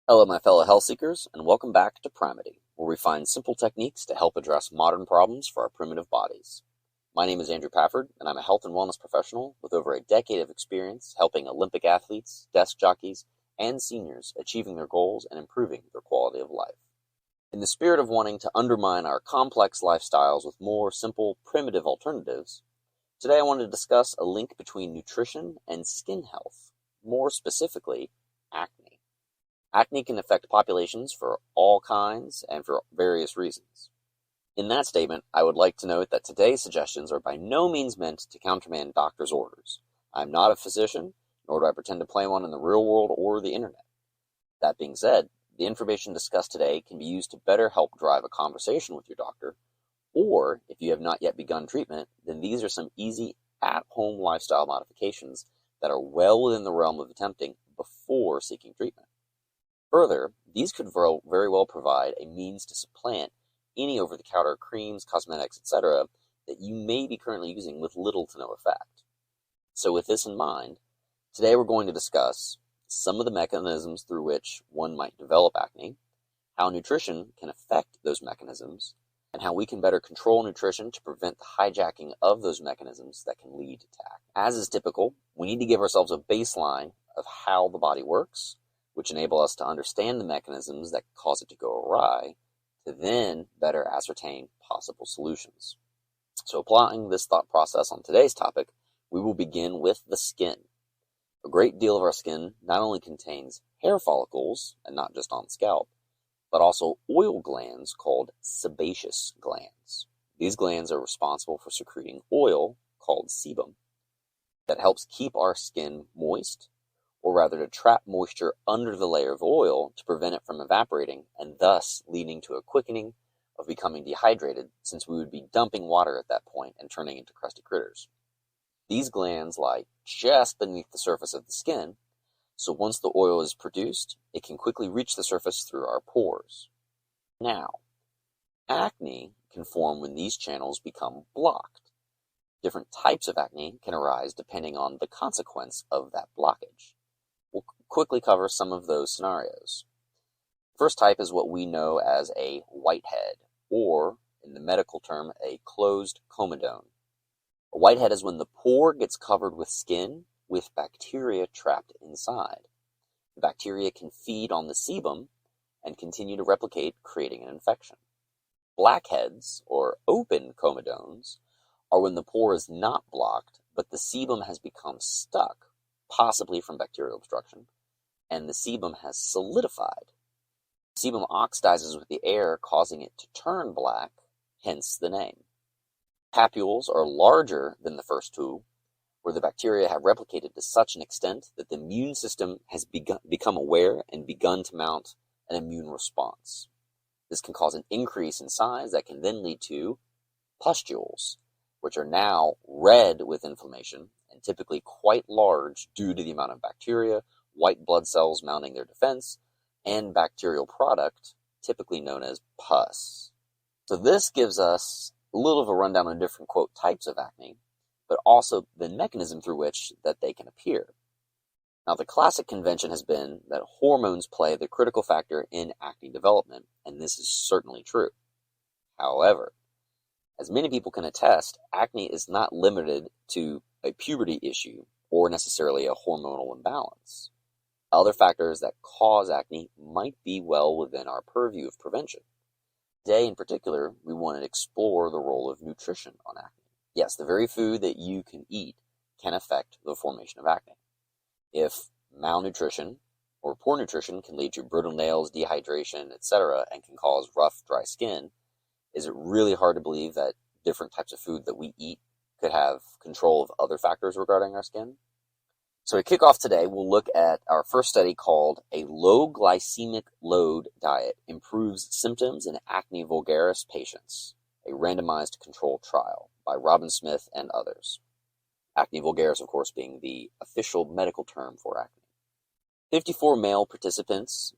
Hello, my fellow health seekers, and welcome back to Primity, where we find simple techniques to help address modern problems for our primitive bodies. My name is Andrew Pafford, and I'm a health and wellness professional with over a decade of experience helping Olympic athletes, desk jockeys, and seniors achieving their goals and improving their quality of life. In the spirit of wanting to undermine our complex lifestyles with more simple, primitive alternatives, today I wanted to discuss a link between nutrition and skin health, more specifically, acne. Acne can affect populations for all kinds and for various reasons. In that statement, I would like to note that today's suggestions are by no means meant to countermand doctor's orders. I'm not a physician, nor do I pretend to play one in the real world or the internet. That being said, the information discussed today can be used to better help drive a conversation with your doctor, or if you have not yet begun treatment, then these are some easy at-home lifestyle modifications that are well within the realm of attempting before seeking treatment. Further, these could very well provide a means to supplant any over-the-counter creams, cosmetics, etc. that you may be currently using with little to no effect. So with this in mind, today we're going to discuss some of the mechanisms through which one might develop acne, how nutrition can affect those mechanisms, and how we can better control nutrition to prevent the hijacking of those mechanisms that can lead to acne. As is typical, we need to give ourselves a baseline of how the body works, which enable us to understand the mechanisms that cause it to go awry, to then better ascertain possible solutions. So applying this thought process on today's topic, we will begin with the skin. A great deal of our skin not only contains hair follicles, and not just on the scalp, but also oil glands called sebaceous glands. These glands are responsible for secreting oil called sebum that helps keep our skin moist, or rather to trap moisture under the layer of oil to prevent it from evaporating and thus leading to a quickening of becoming dehydrated, since we would be dumping water at that point and turning into crusty critters. These glands lie just beneath the surface of the skin, so once the oil is produced, it can quickly reach the surface through our pores. Now, acne can form when these channels become blocked. Different types of acne can arise depending on the consequence of that blockage. We'll quickly cover some of those scenarios. First type is what we know as a whitehead, or in the medical term, a closed comedone. A whitehead is when the pore gets covered with skin with bacteria trapped inside. The bacteria can feed on the sebum and continue to replicate, creating an infection. Blackheads, or open comedones, are when the pore is not blocked, but the sebum has become stuck, possibly from bacterial obstruction, and the sebum has solidified. Sebum oxidizes with the air, causing it to turn black, hence the name. Papules are larger than the first two, where the bacteria have replicated to such an extent that the immune system has become aware and begun to mount an immune response. This can cause an increase in size that can then lead to pustules, which are now red with inflammation and typically quite large due to the amount of bacteria, white blood cells mounting their defense, and bacterial product, typically known as pus. So this gives us a little of a rundown on different, quote, types of acne, but also the mechanism through which that they can appear. Now, the classic convention has been that hormones play the critical factor in acne development, and this is certainly true. However, as many people can attest, acne is not limited to a puberty issue or necessarily a hormonal imbalance. Other factors that cause acne might be well within our purview of prevention. Today in particular, we want to explore the role of nutrition on acne. Yes, the very food that you can eat can affect the formation of acne. If malnutrition or poor nutrition can lead to brittle nails, dehydration, etc., and can cause rough, dry skin, is it really hard to believe that different types of food that we eat could have control of other factors regarding our skin? So to kick off today, we'll look at our first study called A Low-Glycemic-Load Diet Improves Symptoms in Acne Vulgaris Patients, a randomized controlled trial by Robin Smith and others. Acne vulgaris, of course, being the official medical term for acne. 54 male participants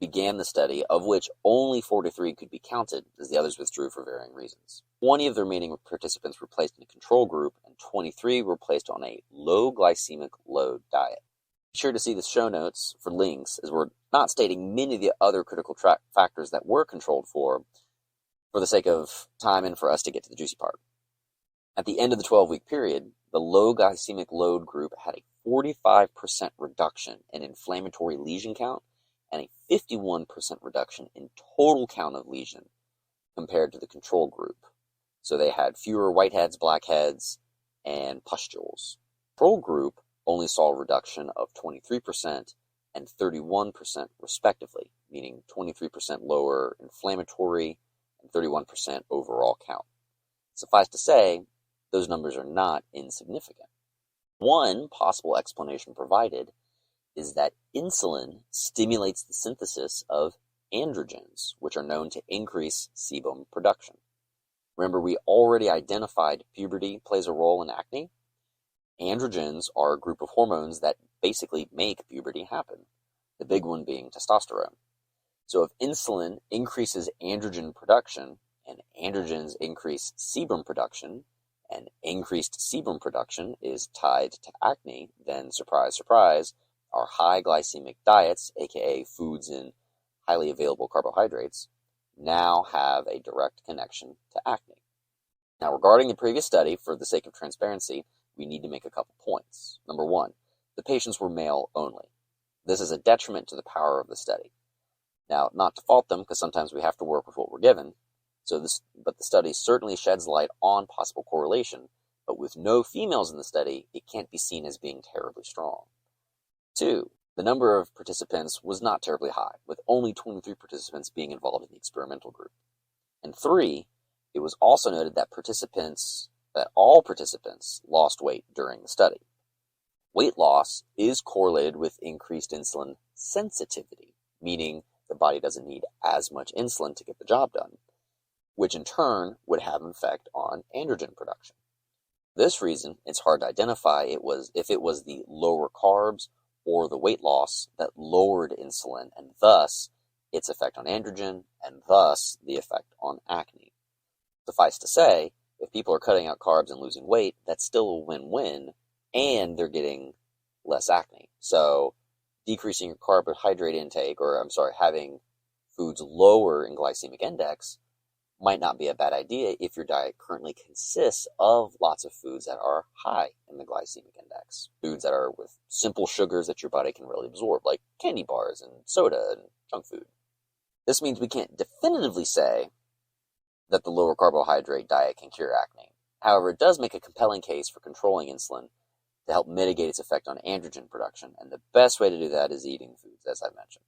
began the study, of which only 43 could be counted, as the others withdrew for varying reasons. 20 of the remaining participants were placed in a control group, and 23 were placed on a low glycemic load diet. Be sure to see the show notes for links, as we're not stating many of the other critical factors that were controlled for the sake of time and for us to get to the juicy part. At the end of the 12-week period, the low-glycemic-load group had a 45% reduction in inflammatory lesion count and a 51% reduction in total count of lesion compared to the control group. So they had fewer whiteheads, blackheads, and pustules. The control group only saw a reduction of 23% and 31% respectively, meaning 23% lower inflammatory and 31% overall count. Suffice to say, those numbers are not insignificant. One possible explanation provided is that insulin stimulates the synthesis of androgens, which are known to increase sebum production. Remember, we already identified puberty plays a role in acne. Androgens are a group of hormones that basically make puberty happen, the big one being testosterone. So if insulin increases androgen production and androgens increase sebum production, and increased sebum production is tied to acne, then surprise, surprise, our high glycemic diets, aka foods in highly available carbohydrates, now have a direct connection to acne. Now, regarding the previous study, for the sake of transparency, we need to make a couple points. Number one, the patients were male only. This is a detriment to the power of the study. Now, not to fault them, because sometimes we have to work with what we're given, but the study certainly sheds light on possible correlation, but with no females in the study, it can't be seen as being terribly strong. Two, the number of participants was not terribly high, with only 23 participants being involved in the experimental group. And three, it was also noted that all participants lost weight during the study. Weight loss is correlated with increased insulin sensitivity, meaning the body doesn't need as much insulin to get the job done, which in turn would have an effect on androgen production. For this reason, it's hard to identify if it was the lower carbs or the weight loss that lowered insulin, and thus its effect on androgen, and thus the effect on acne. Suffice to say, if people are cutting out carbs and losing weight, that's still a win-win, and they're getting less acne. So decreasing your carbohydrate intake, having foods lower in glycemic index might not be a bad idea if your diet currently consists of lots of foods that are high in the glycemic index. Foods that are with simple sugars that your body can really absorb, like candy bars and soda and junk food. This means we can't definitively say that the lower carbohydrate diet can cure acne. However, it does make a compelling case for controlling insulin to help mitigate its effect on androgen production, and the best way to do that is eating foods, as I mentioned.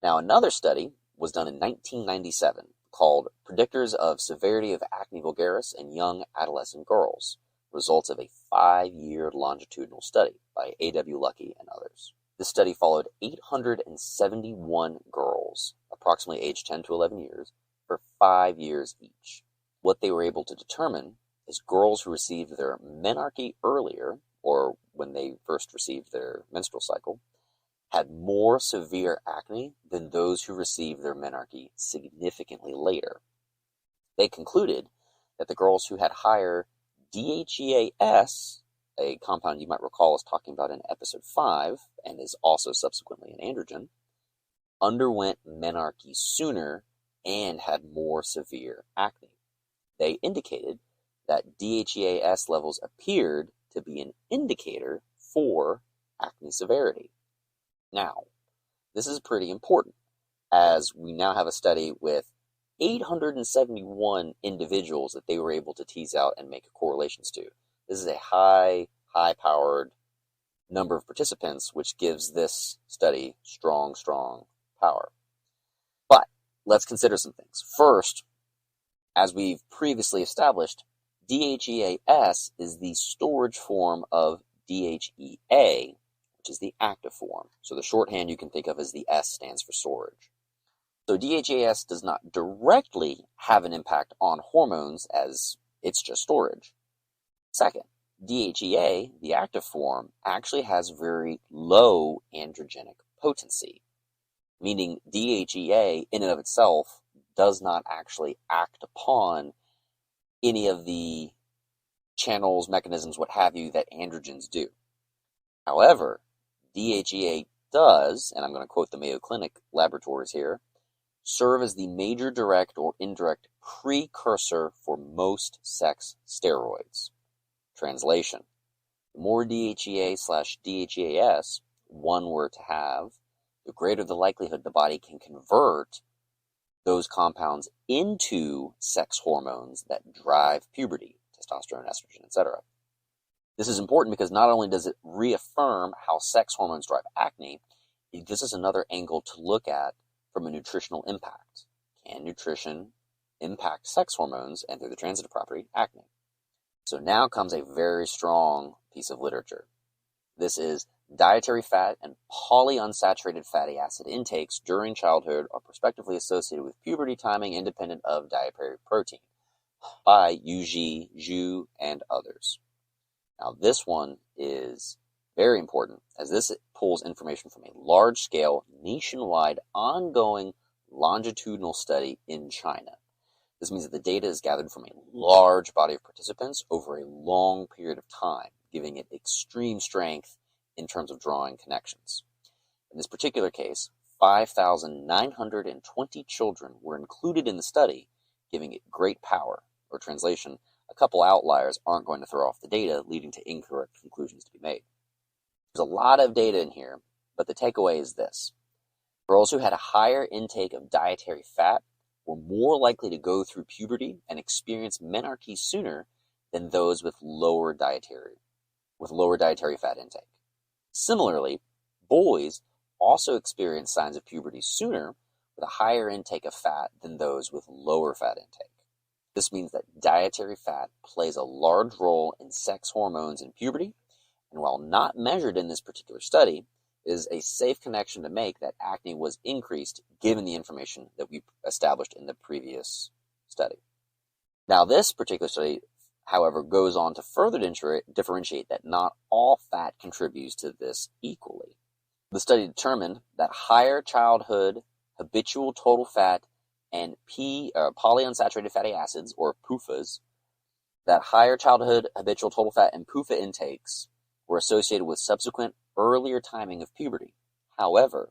Now, another study was done in 1997 called Predictors of Severity of Acne Vulgaris in Young Adolescent Girls, results of a 5-year longitudinal study by A.W. Lucky and others. This study followed 871 girls, approximately aged 10 to 11 years, for 5 years each. What they were able to determine is girls who received their menarche earlier, or when they first received their menstrual cycle, had more severe acne than those who received their menarche significantly later. They concluded that the girls who had higher DHEAS, a compound you might recall us talking about in episode 5, and is also subsequently an androgen, underwent menarche sooner and had more severe acne. They indicated that DHEAS levels appeared to be an indicator for acne severity. Now, this is pretty important, as we now have a study with 871 individuals that they were able to tease out and make correlations to. This is a high-powered number of participants, which gives this study strong power. But let's consider some things. First, as we've previously established, DHEAS is the storage form of DHEA, which is the active form. So the shorthand you can think of as the S stands for storage. So DHEAS does not directly have an impact on hormones, as it's just storage. Second, DHEA, the active form, actually has very low androgenic potency, meaning DHEA in and of itself does not actually act upon any of the channels, mechanisms, what have you, that androgens do. However, DHEA does, and I'm going to quote the Mayo Clinic laboratories here, serve as the major direct or indirect precursor for most sex steroids. Translation: the more DHEA/DHEAS one were to have, the greater the likelihood the body can convert those compounds into sex hormones that drive puberty, testosterone, estrogen, etc. This is important because not only does it reaffirm how sex hormones drive acne, it gives us another angle to look at from a nutritional impact. Can nutrition impact sex hormones and, through the transitive property, acne? So now comes a very strong piece of literature. This is dietary fat and polyunsaturated fatty acid intakes during childhood are prospectively associated with puberty timing independent of dietary protein, by Yu, Zhu, and others. Now this one is very important, as this pulls information from a large-scale, nationwide, ongoing longitudinal study in China. This means that the data is gathered from a large body of participants over a long period of time, giving it extreme strength in terms of drawing connections. In this particular case, 5,920 children were included in the study, giving it great power. Or translation, a couple outliers aren't going to throw off the data, leading to incorrect conclusions to be made. There's a lot of data in here, but the takeaway is this. Girls who had a higher intake of dietary fat were more likely to go through puberty and experience menarche sooner than those with lower dietary fat intake. Similarly, boys also experience signs of puberty sooner with a higher intake of fat than those with lower fat intake. This means that dietary fat plays a large role in sex hormones in puberty, and while not measured in this particular study, is a safe connection to make that acne was increased given the information that we established in the previous study. Now, this particular study, however, goes on to further differentiate that not all fat contributes to this equally. The study determined that higher childhood habitual total fat and polyunsaturated fatty acids, or PUFAs, that higher childhood habitual total fat and PUFA intakes were associated with subsequent earlier timing of puberty. However,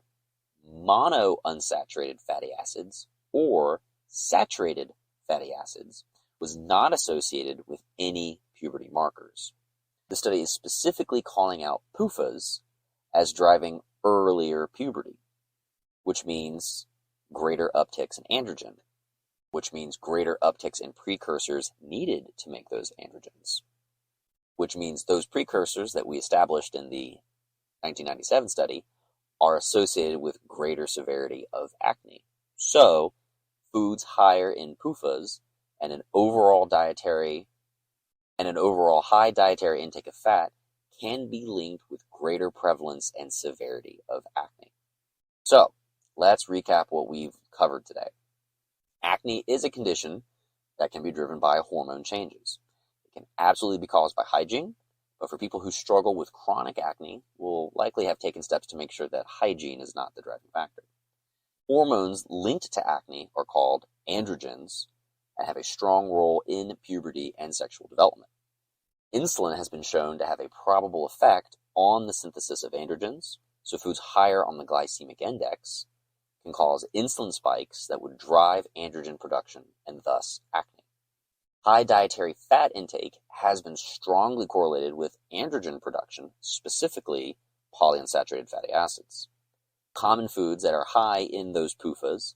monounsaturated fatty acids, or saturated fatty acids, was not associated with any puberty markers. The study is specifically calling out PUFAs as driving earlier puberty, which means greater upticks in androgen, which means greater upticks in precursors needed to make those androgens, which means those precursors that we established in the 1997 study are associated with greater severity of acne. So, foods higher in PUFAs and an overall high dietary intake of fat can be linked with greater prevalence and severity of acne. So, let's recap what we've covered today. Acne is a condition that can be driven by hormone changes. It can absolutely be caused by hygiene, but for people who struggle with chronic acne, will likely have taken steps to make sure that hygiene is not the driving factor. Hormones linked to acne are called androgens and have a strong role in puberty and sexual development. Insulin has been shown to have a probable effect on the synthesis of androgens, so foods higher on the glycemic index can cause insulin spikes that would drive androgen production and thus acne. High dietary fat intake has been strongly correlated with androgen production, specifically polyunsaturated fatty acids. Common foods that are high in those PUFAs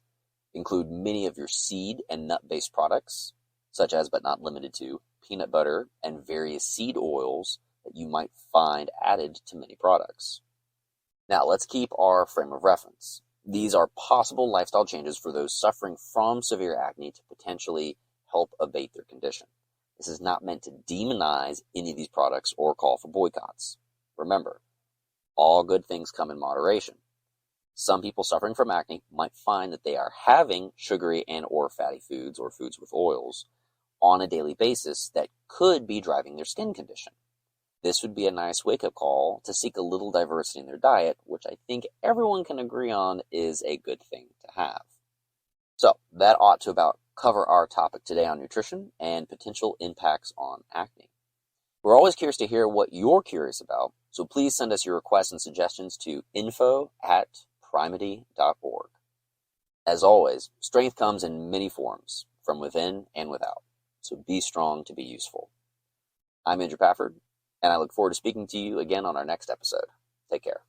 include many of your seed and nut-based products, such as but not limited to peanut butter and various seed oils that you might find added to many products. Now, let's keep our frame of reference. These are possible lifestyle changes for those suffering from severe acne to potentially help abate their condition. This is not meant to demonize any of these products or call for boycotts. Remember, all good things come in moderation. Some people suffering from acne might find that they are having sugary and or fatty foods or foods with oils on a daily basis that could be driving their skin condition. This would be a nice wake-up call to seek a little diversity in their diet, which I think everyone can agree on is a good thing to have. So, that ought to about cover our topic today on nutrition and potential impacts on acne. We're always curious to hear what you're curious about, so please send us your requests and suggestions to info@primity.org. As always, strength comes in many forms, from within and without, so be strong to be useful. I'm Andrew Pafford, and I look forward to speaking to you again on our next episode. Take care.